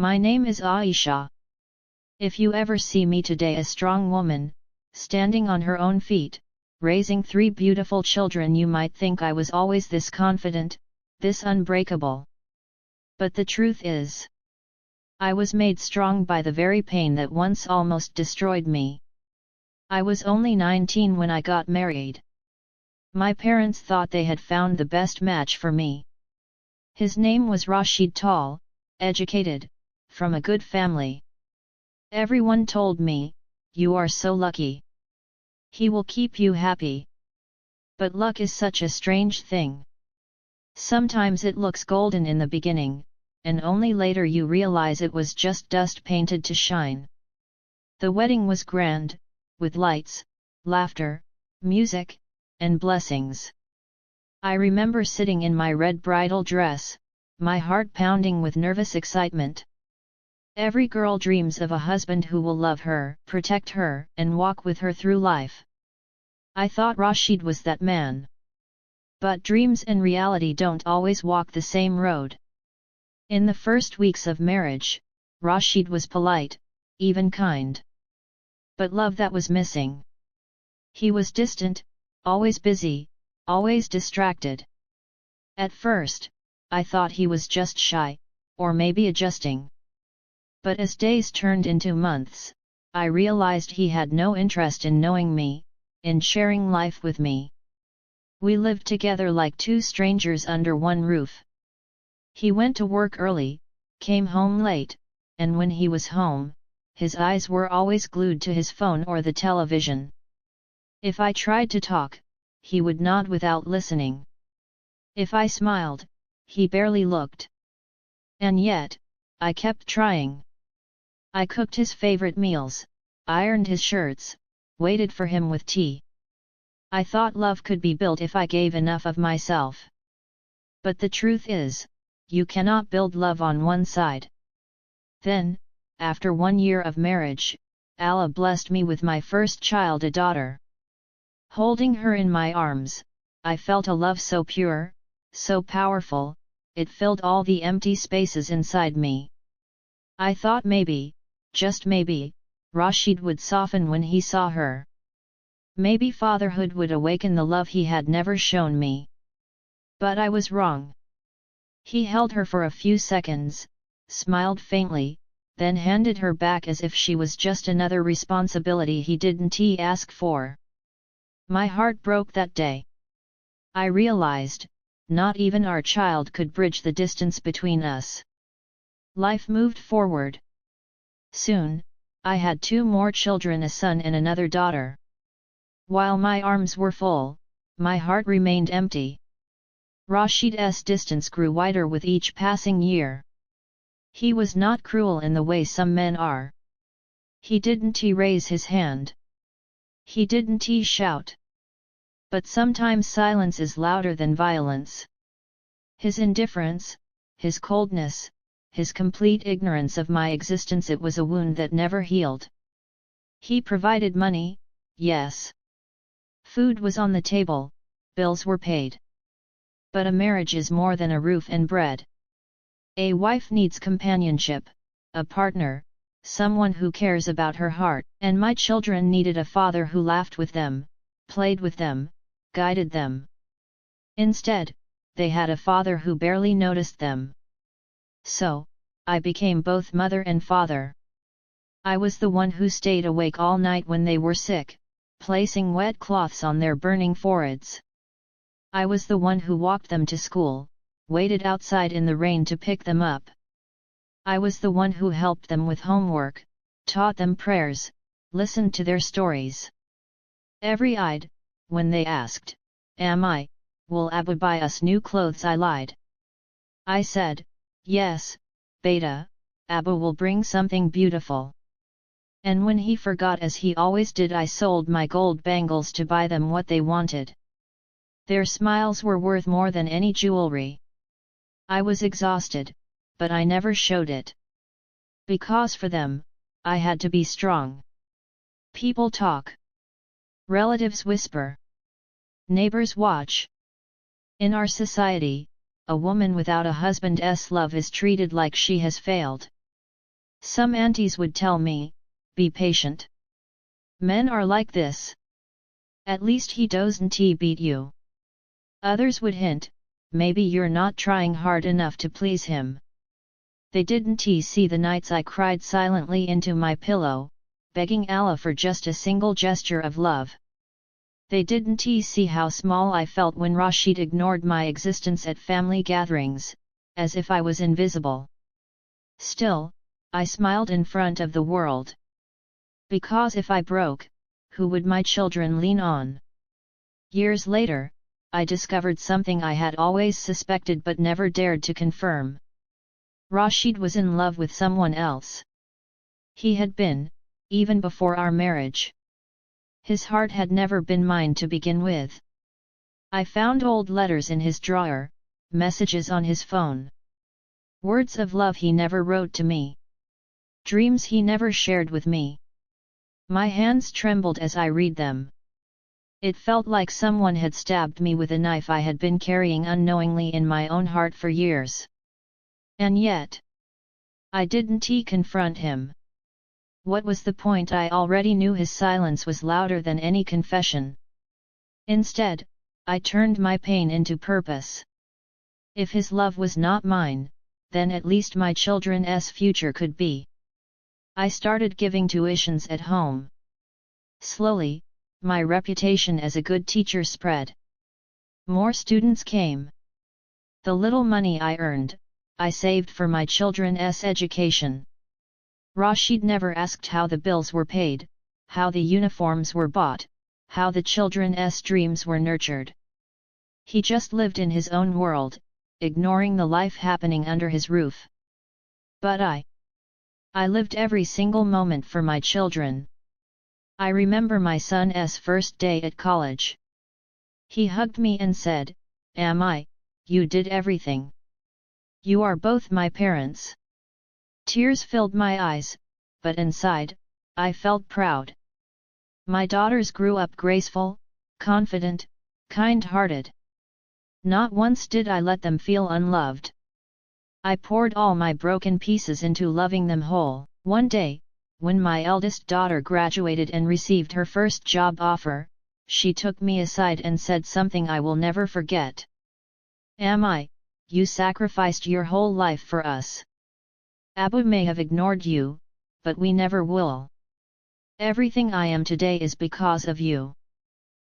My name is Aisha. If you ever see me today, a strong woman, standing on her own feet, raising 3 beautiful children, you might think I was always this confident, this unbreakable. But the truth is, I was made strong by the very pain that once almost destroyed me. I was only 19 when I got married. My parents thought they had found the best match for me. His name was Rashid, tall, educated, from a good family. Everyone told me, "You are so lucky. He will keep you happy." But luck is such a strange thing. Sometimes it looks golden in the beginning, and only later you realize it was just dust painted to shine. The wedding was grand, with lights, laughter, music, and blessings. I remember sitting in my red bridal dress, my heart pounding with nervous excitement. Every girl dreams of a husband who will love her, protect her, and walk with her through life. I thought Rashid was that man. But dreams and reality don't always walk the same road. In the first weeks of marriage, Rashid was polite, even kind. But love, that was missing. He was distant, always busy, always distracted. At first, I thought he was just shy, or maybe adjusting. But as days turned into months, I realized he had no interest in knowing me, in sharing life with me. We lived together like 2 strangers under one roof. He went to work early, came home late, and when he was home, his eyes were always glued to his phone or the television. If I tried to talk, he would nod without listening. If I smiled, he barely looked. And yet, I kept trying. I cooked his favorite meals, ironed his shirts, waited for him with tea. I thought love could be built if I gave enough of myself. But the truth is, you cannot build love on one side. Then, after 1 year of marriage, Allah blessed me with my first child, a daughter. Holding her in my arms, I felt a love so pure, so powerful, it filled all the empty spaces inside me. I thought maybe, just maybe, Rashid would soften when he saw her. Maybe fatherhood would awaken the love he had never shown me. But I was wrong. He held her for a few seconds, smiled faintly, then handed her back as if she was just another responsibility he didn't ask for. My heart broke that day. I realized, not even our child could bridge the distance between us. Life moved forward. Soon, I had 2 more children, a son and another daughter. While my arms were full, my heart remained empty. Rashid's distance grew wider with each passing year. He was not cruel in the way some men are. He didn't raise his hand. He didn't shout. But sometimes silence is louder than violence. His indifference, his coldness, his complete ignorance of my existence, it was a wound that never healed. He provided money, yes. Food was on the table, bills were paid. But a marriage is more than a roof and bread. A wife needs companionship, a partner, someone who cares about her heart, and my children needed a father who laughed with them, played with them, guided them. Instead, they had a father who barely noticed them. So, I became both mother and father. I was the one who stayed awake all night when they were sick, placing wet cloths on their burning foreheads. I was the one who walked them to school, waited outside in the rain to pick them up. I was the one who helped them with homework, taught them prayers, listened to their stories. Every-eyed, when they asked, "Will Abba buy us new clothes?" I lied. I said, "Yes, Beta, Abba will bring something beautiful." And when he forgot, as he always did, I sold my gold bangles to buy them what they wanted. Their smiles were worth more than any jewelry. I was exhausted, but I never showed it. Because for them, I had to be strong. People talk. Relatives whisper. Neighbors watch. In our society, a woman without a husband's love is treated like she has failed. Some aunties would tell me, be patient. Men are like this. At least he doesn't beat you. Others would hint, maybe you're not trying hard enough to please him. They didn't see the nights I cried silently into my pillow, begging Allah for just a single gesture of love. They didn't see how small I felt when Rashid ignored my existence at family gatherings, as if I was invisible. Still, I smiled in front of the world. Because if I broke, who would my children lean on? Years later, I discovered something I had always suspected but never dared to confirm. Rashid was in love with someone else. He had been, even before our marriage. His heart had never been mine to begin with. I found old letters in his drawer, messages on his phone. Words of love he never wrote to me. Dreams he never shared with me. My hands trembled as I read them. It felt like someone had stabbed me with a knife I had been carrying unknowingly in my own heart for years. And yet, I didn't confront him. What was the point? I already knew his silence was louder than any confession. Instead, I turned my pain into purpose. If his love was not mine, then at least my children's future could be. I started giving tuitions at home. Slowly, my reputation as a good teacher spread. More students came. The little money I earned, I saved for my children's education. Rashid never asked how the bills were paid, how the uniforms were bought, how the children's dreams were nurtured. He just lived in his own world, ignoring the life happening under his roof. But I lived every single moment for my children. I remember my son's first day at college. He hugged me and said, you did everything. You are both my parents. Tears filled my eyes, but inside, I felt proud. My daughters grew up graceful, confident, kind-hearted. Not once did I let them feel unloved. I poured all my broken pieces into loving them whole. One day, when my eldest daughter graduated and received her first job offer, she took me aside and said something I will never forget. You sacrificed your whole life for us. Abu may have ignored you, but we never will. Everything I am today is because of you.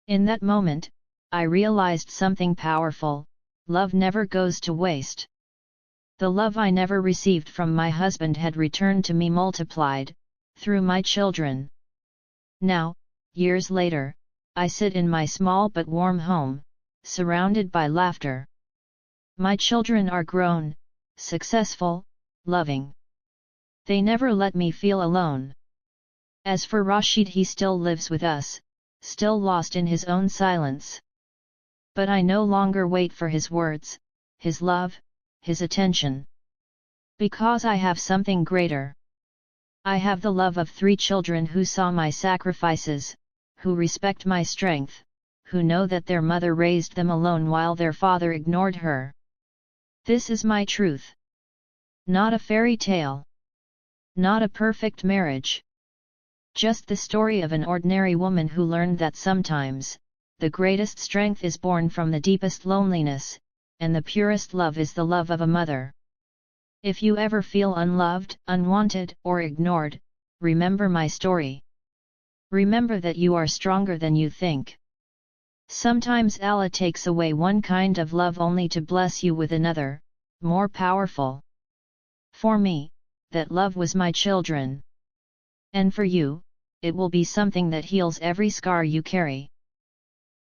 In that moment, I realized something powerful: love never goes to waste. The love I never received from my husband had returned to me multiplied, through my children. Now, years later, I sit in my small but warm home, surrounded by laughter. My children are grown, successful, loving. They never let me feel alone. As for Rashid, he still lives with us, still lost in his own silence. But I no longer wait for his words, his love, his attention. Because I have something greater. I have the love of 3 children who saw my sacrifices, who respect my strength, who know that their mother raised them alone while their father ignored her. This is my truth. Not a fairy tale. Not a perfect marriage. Just the story of an ordinary woman who learned that sometimes, the greatest strength is born from the deepest loneliness, and the purest love is the love of a mother. If you ever feel unloved, unwanted, or ignored, remember my story. Remember that you are stronger than you think. Sometimes Allah takes away one kind of love only to bless you with another, more powerful. For me, that love was my children. And for you, it will be something that heals every scar you carry.